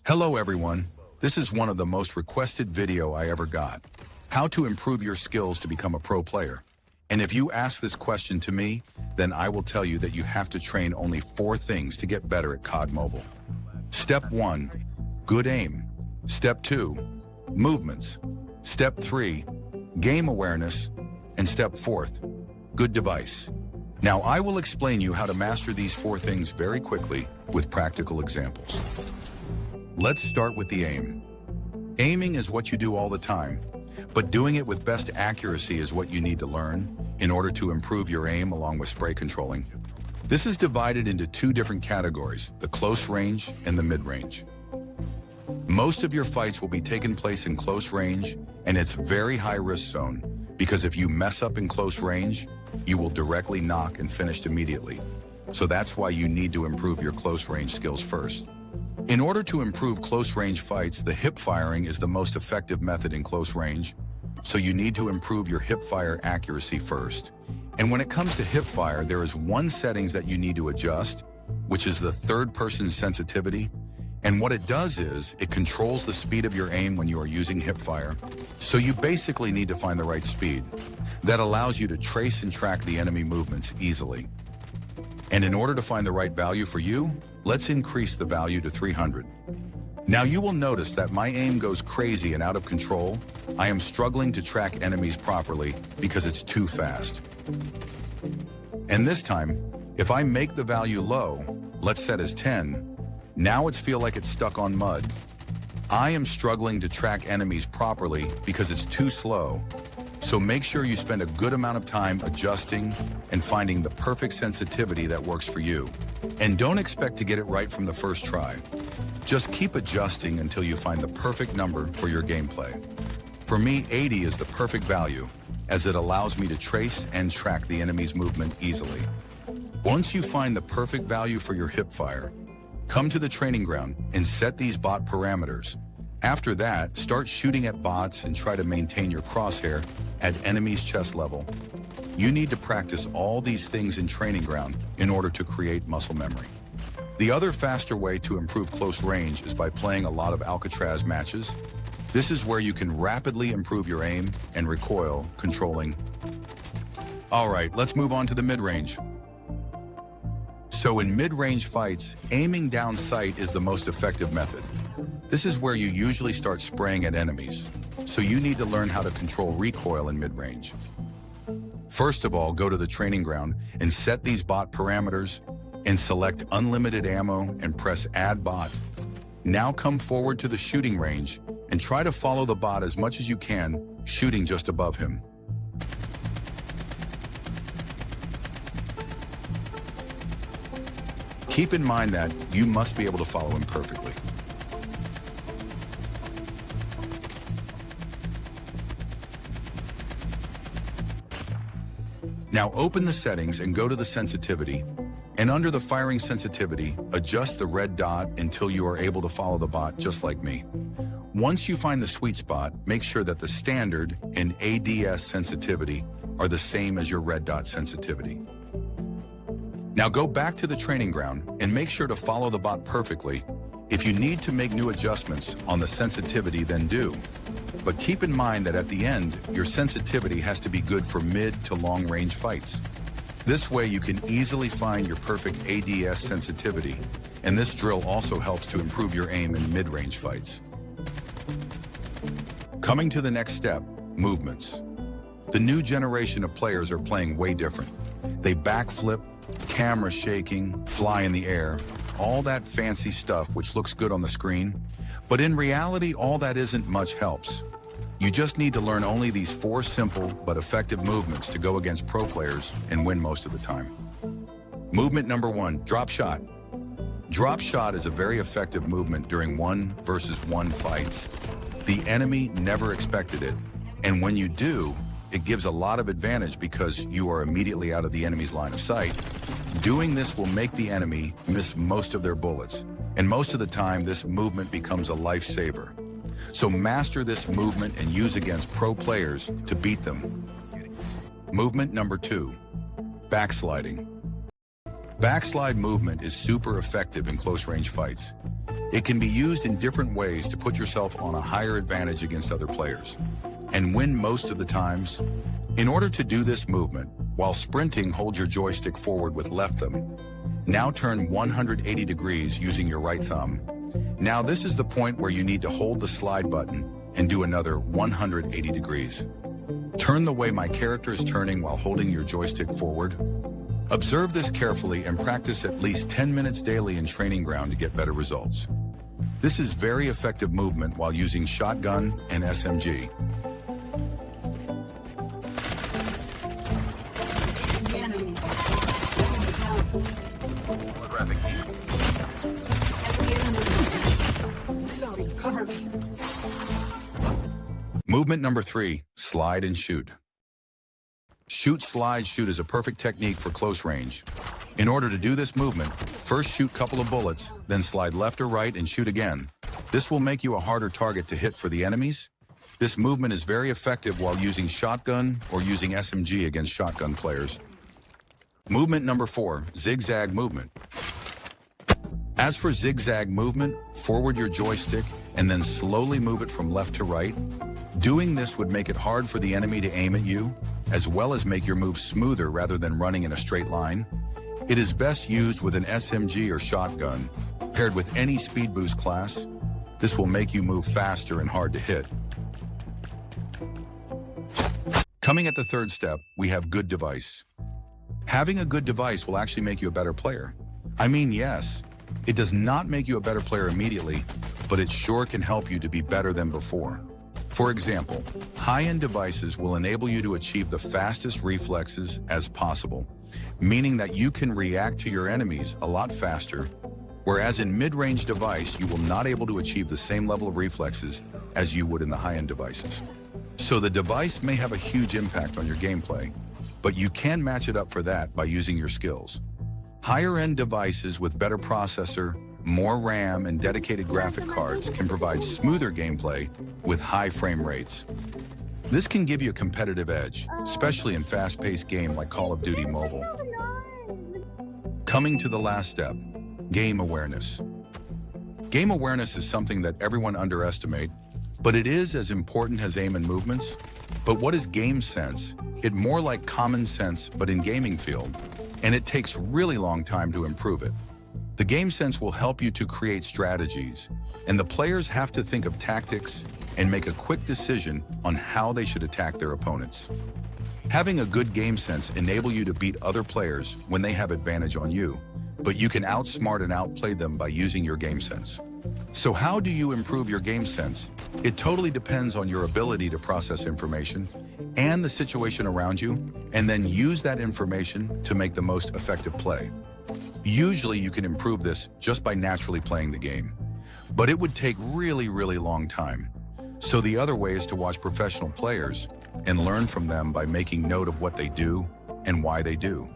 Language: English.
Hello everyone, this is one of the most requested video I ever got. How to improve your skills to become a pro player. And if you ask this question to me, then I will tell you that you have to train only 4 things to get better at COD Mobile. Step 1, good aim. Step 2, movements. Step 3, game awareness. And step 4th, good device. Now I will explain you how to master these 4 things very quickly with practical examples. Let's start with the aim. Aiming is what you do all the time, but doing it with best accuracy is what you need to learn in order to improve your aim along with spray controlling. This is divided into 2 different categories, the close range and the mid-range. Most of your fights will be taking place in close range, and it's very high risk zone because if you mess up in close range, you will directly knock and finish immediately. So that's why you need to improve your close range skills first. In order to improve close range fights, the hip firing is the most effective method in close range, so you need to improve your hip fire accuracy first. And when it comes to hip fire, there is one settings that you need to adjust, which is the third person sensitivity. And what it does is, it controls the speed of your aim when you are using hip fire. So you basically need to find the right speed that allows you to trace and track the enemy movements easily. And in order to find the right value for you, let's increase the value to 300. Now you will notice that my aim goes crazy and out of control. I am struggling to track enemies properly because it's too fast. And this time, if I make the value low, let's set as 10, now it's feel like it's stuck on mud. I am struggling to track enemies properly because it's too slow. So make sure you spend a good amount of time adjusting and finding the perfect sensitivity that works for you. And don't expect to get it right from the first try. Just keep adjusting until you find the perfect number for your gameplay. For me, 80 is the perfect value, as it allows me to trace and track the enemy's movement easily. Once you find the perfect value for your hip fire, come to the training ground and set these bot parameters. After that, start shooting at bots and try to maintain your crosshair at enemy's chest level. You need to practice all these things in training ground in order to create muscle memory. The other faster way to improve close range is by playing a lot of Alcatraz matches. This is where you can rapidly improve your aim and recoil controlling. All right, let's move on to the mid-range. So in mid-range fights, aiming down sight is the most effective method. This is where you usually start spraying at enemies, so you need to learn how to control recoil in mid-range. First of all, go to the training ground and set these bot parameters and select unlimited ammo and press add bot. Now come forward to the shooting range and try to follow the bot as much as you can, shooting just above him. Keep in mind that you must be able to follow him perfectly. Now open the settings and go to the sensitivity, and under the firing sensitivity, adjust the red dot until you are able to follow the bot just like me. Once you find the sweet spot, make sure that the standard and ADS sensitivity are the same as your red dot sensitivity. Now go back to the training ground and make sure to follow the bot perfectly. If you need to make new adjustments on the sensitivity, then do. But keep in mind that at the end, your sensitivity has to be good for mid to long range fights. This way you can easily find your perfect ADS sensitivity, and this drill also helps to improve your aim in mid-range fights. Coming to the next step, movements. The new generation of players are playing way different. They backflip, camera shaking, fly in the air, all that fancy stuff which looks good on the screen, but in reality all that isn't much helps. You just need to learn only these 4 simple but effective movements to go against pro players and win most of the time. Movement number 1, drop shot. Drop shot is a very effective movement during 1 versus 1 fights. The enemy never expected it, and when you do, it gives a lot of advantage because you are immediately out of the enemy's line of sight. Doing this will make the enemy miss most of their bullets, and most of the time this movement becomes a lifesaver. So master this movement and use against pro players to beat them. Movement number 2, backsliding. Backslide movement is super effective in close range fights. It can be used in different ways to put yourself on a higher advantage against other players, and win most of the times. In order to do this movement, while sprinting, hold your joystick forward with left thumb. Now turn 180 degrees using your right thumb. Now this is the point where you need to hold the slide button and do another 180 degrees. Turn the way my character is turning while holding your joystick forward. Observe this carefully and practice at least 10 minutes daily in training ground to get better results. This is very effective movement while using shotgun and SMG. Movement number 3, slide and shoot. Shoot, slide, shoot is a perfect technique for close range. In order to do this movement, first shoot a couple of bullets, then slide left or right and shoot again. This will make you a harder target to hit for the enemies. This movement is very effective while using shotgun or using SMG against shotgun players. Movement number 4, zigzag movement. As for zigzag movement, forward your joystick and then slowly move it from left to right. Doing this would make it hard for the enemy to aim at you, as well as make your move smoother rather than running in a straight line. It is best used with an SMG or shotgun, paired with any speed boost class. This will make you move faster and hard to hit. Coming at the third step, we have good device. Having a good device will actually make you a better player. I mean, yes, it does not make you a better player immediately, but it sure can help you to be better than before. For example, high-end devices will enable you to achieve the fastest reflexes as possible, meaning that you can react to your enemies a lot faster, whereas in mid-range device, you will not able to achieve the same level of reflexes as you would in the high-end devices. So the device may have a huge impact on your gameplay, but you can match it up for that by using your skills. Higher-end devices with better processor, more RAM, and dedicated graphic cards can provide smoother gameplay with high frame rates. This can give you a competitive edge, especially in fast-paced game like Call of Duty Mobile. Coming to the last step, game awareness. Game awareness is something that everyone underestimates, but it is as important as aim and movements. But what is game sense? It's more like common sense, but in gaming field, and it takes really long time to improve it. The game sense will help you to create strategies, and the players have to think of tactics and make a quick decision on how they should attack their opponents. Having a good game sense enables you to beat other players when they have advantage on you, but you can outsmart and outplay them by using your game sense. So how do you improve your game sense? It totally depends on your ability to process information and the situation around you, and then use that information to make the most effective play. Usually you can improve this just by naturally playing the game, but it would take really long time. So the other way is to watch professional players and learn from them by making note of what they do and why they do.